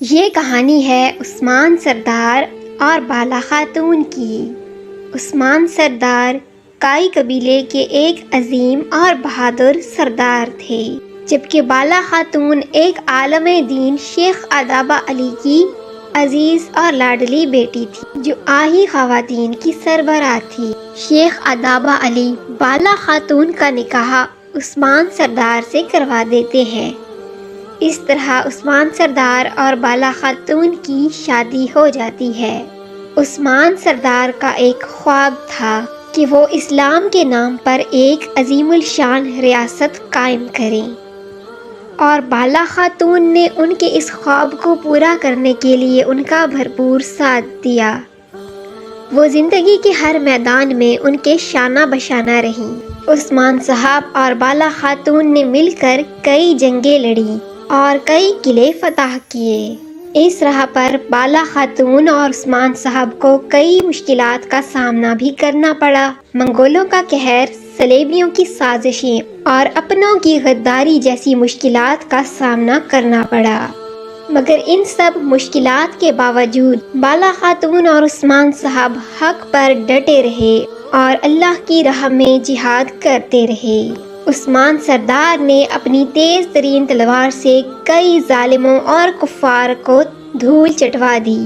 یہ کہانی ہے عثمان سردار اور بالا خاتون کی۔ عثمان سردار کائی قبیلے کے ایک عظیم اور بہادر سردار تھے، جبکہ بالا خاتون ایک عالم دین شیخ ادابہ علی کی عزیز اور لاڈلی بیٹی تھی، جو آہی خواتین کی سربراہ تھی۔ شیخ ادابہ علی بالا خاتون کا نکاح عثمان سردار سے کروا دیتے ہیں۔ اس طرح عثمان سردار اور بالا خاتون کی شادی ہو جاتی ہے۔ عثمان سردار کا ایک خواب تھا کہ وہ اسلام کے نام پر ایک عظیم الشان ریاست قائم کریں، اور بالا خاتون نے ان کے اس خواب کو پورا کرنے کے لیے ان کا بھرپور ساتھ دیا۔ وہ زندگی کے ہر میدان میں ان کے شانہ بشانہ رہیں۔ عثمان صاحب اور بالا خاتون نے مل کر کئی جنگیں لڑیں اور کئی قلعے فتح کیے۔ اس راہ پر بالا خاتون اور عثمان صاحب کو کئی مشکلات کا سامنا بھی کرنا پڑا۔ منگولوں کا قہر، صلیبیوں کی سازشیں اور اپنوں کی غداری جیسی مشکلات کا سامنا کرنا پڑا، مگر ان سب مشکلات کے باوجود بالا خاتون اور عثمان صاحب حق پر ڈٹے رہے اور اللہ کی راہ میں جہاد کرتے رہے۔ عثمان سردار نے اپنی تیز ترین تلوار سے کئی ظالموں اور کفار کو دھول چٹوا دی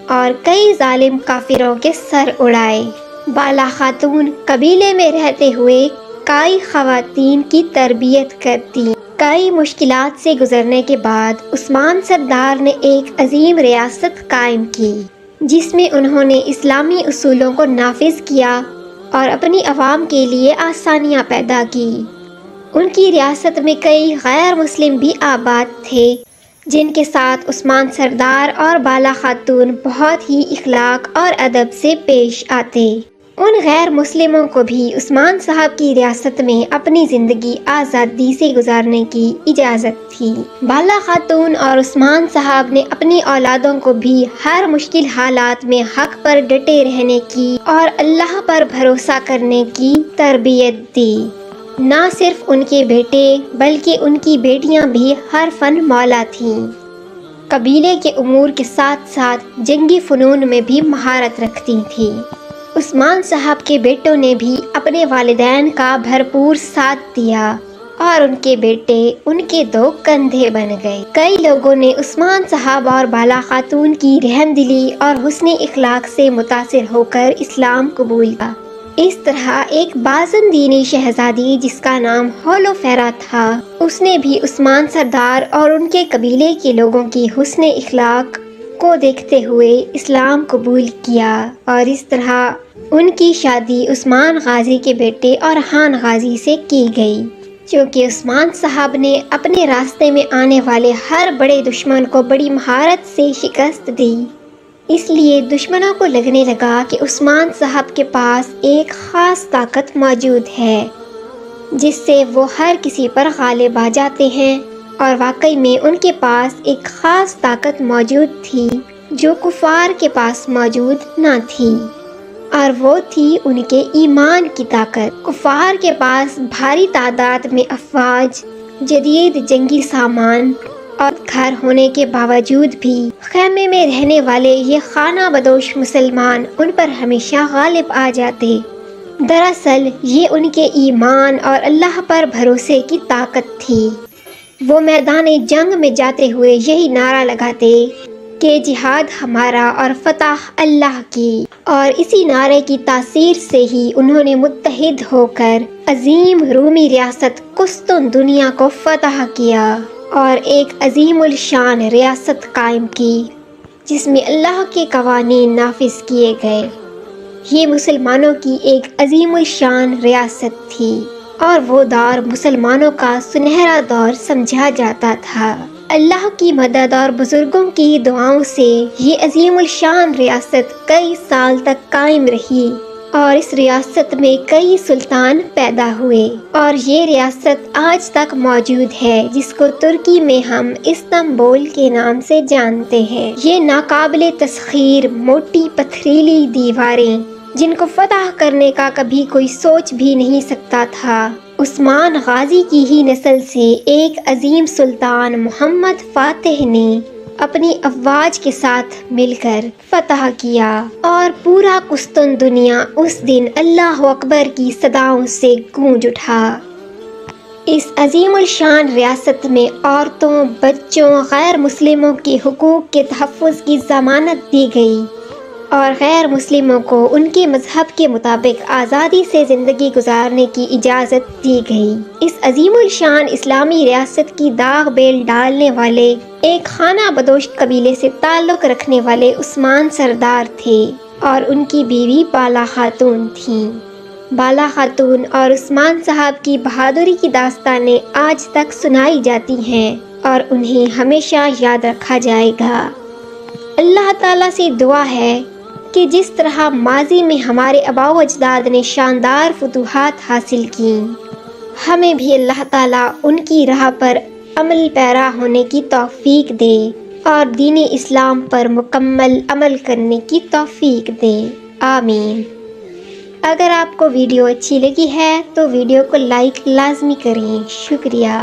اور کئی ظالم کافروں کے سر اڑائے۔ بالا خاتون قبیلے میں رہتے ہوئے کئی خواتین کی تربیت کرتی۔ کئی مشکلات سے گزرنے کے بعد عثمان سردار نے ایک عظیم ریاست قائم کی، جس میں انہوں نے اسلامی اصولوں کو نافذ کیا اور اپنی عوام کے لیے آسانیاں پیدا کی۔ ان کی ریاست میں کئی غیر مسلم بھی آباد تھے، جن کے ساتھ عثمان سردار اور بالا خاتون بہت ہی اخلاق اور ادب سے پیش آتے۔ ان غیر مسلموں کو بھی عثمان صاحب کی ریاست میں اپنی زندگی آزادی سے گزارنے کی اجازت تھی۔ بالا خاتون اور عثمان صاحب نے اپنی اولادوں کو بھی ہر مشکل حالات میں حق پر ڈٹے رہنے کی اور اللہ پر بھروسہ کرنے کی تربیت دی۔ نہ صرف ان کے بیٹے بلکہ ان کی بیٹیاں بھی ہر فن مولا تھیں۔ قبیلے کے امور کے ساتھ ساتھ جنگی فنون میں بھی مہارت رکھتی تھیں۔ عثمان صاحب کے بیٹوں نے بھی اپنے والدین کا بھرپور ساتھ دیا اور ان کے بیٹے ان کے دو کندھے بن گئے۔ کئی لوگوں نے عثمان صاحب اور بالا خاتون کی رحم دلی اور حسن اخلاق سے متاثر ہو کر اسلام قبول کیا۔ اس طرح ایک بازن دینی شہزادی جس کا نام ہولوفیرا تھا، اس نے بھی عثمان سردار اور ان کے قبیلے کے لوگوں کی حسن اخلاق کو دیکھتے ہوئے اسلام قبول کیا، اور اس طرح ان کی شادی عثمان غازی کے بیٹے اورحان غازی سے کی گئی۔ چونکہ عثمان صاحب نے اپنے راستے میں آنے والے ہر بڑے دشمن کو بڑی مہارت سے شکست دی، اس لیے دشمنوں کو لگنے لگا کہ عثمان صاحب کے پاس ایک خاص طاقت موجود ہے، جس سے وہ ہر کسی پر غالب آ جاتے ہیں، اور واقعی میں ان کے پاس ایک خاص طاقت موجود تھی جو کفار کے پاس موجود نہ تھی، اور وہ تھی ان کے ایمان کی طاقت۔ کفار کے پاس بھاری تعداد میں افواج، جدید جنگی سامان اور گھر ہونے کے باوجود بھی خیمے میں رہنے والے یہ خانہ بدوش مسلمان ان پر ہمیشہ غالب آ جاتے۔ دراصل یہ ان کے ایمان اور اللہ پر بھروسے کی طاقت تھی۔ وہ میدان جنگ میں جاتے ہوئے یہی نعرہ لگاتے کہ جہاد ہمارا اور فتح اللہ کی، اور اسی نعرے کی تاثیر سے ہی انہوں نے متحد ہو کر عظیم رومی ریاست قسطن دنیا کو فتح کیا اور ایک عظیم الشان ریاست قائم کی، جس میں اللہ کے قوانین نافذ کیے گئے۔ یہ مسلمانوں کی ایک عظیم الشان ریاست تھی، اور وہ دور مسلمانوں کا سنہرا دور سمجھا جاتا تھا۔ اللہ کی مدد اور بزرگوں کی دعاؤں سے یہ عظیم الشان ریاست کئی سال تک قائم رہی، اور اس ریاست میں کئی سلطان پیدا ہوئے، اور یہ ریاست آج تک موجود ہے، جس کو ترکی میں ہم استنبول کے نام سے جانتے ہیں۔ یہ ناقابل تسخیر موٹی پتھریلی دیواریں، جن کو فتح کرنے کا کبھی کوئی سوچ بھی نہیں سکتا تھا، عثمان غازی کی ہی نسل سے ایک عظیم سلطان محمد فاتح نے اپنی افواج کے ساتھ مل کر فتح کیا اور پورا قسطنطنیہ اس دن اللہ اکبر کی صداؤں سے گونج اٹھا۔ اس عظیم الشان ریاست میں عورتوں، بچوں، غیر مسلموں کے حقوق کے تحفظ کی ضمانت دی گئی اور غیر مسلموں کو ان کے مذہب کے مطابق آزادی سے زندگی گزارنے کی اجازت دی گئی۔ اس عظیم الشان اسلامی ریاست کی داغ بیل ڈالنے والے ایک خانہ بدوش قبیلے سے تعلق رکھنے والے عثمان سردار تھے اور ان کی بیوی بالا خاتون تھیں۔ بالا خاتون اور عثمان صاحب کی بہادری کی داستانیں آج تک سنائی جاتی ہیں اور انہیں ہمیشہ یاد رکھا جائے گا۔ اللہ تعالیٰ سے دعا ہے کہ جس طرح ماضی میں ہمارے آباء و اجداد نے شاندار فتوحات حاصل کیں، ہمیں بھی اللہ تعالیٰ ان کی راہ پر عمل پیرا ہونے کی توفیق دے اور دین اسلام پر مکمل عمل کرنے کی توفیق دے، آمین۔ اگر آپ کو ویڈیو اچھی لگی ہے تو ویڈیو کو لائک لازمی کریں، شکریہ۔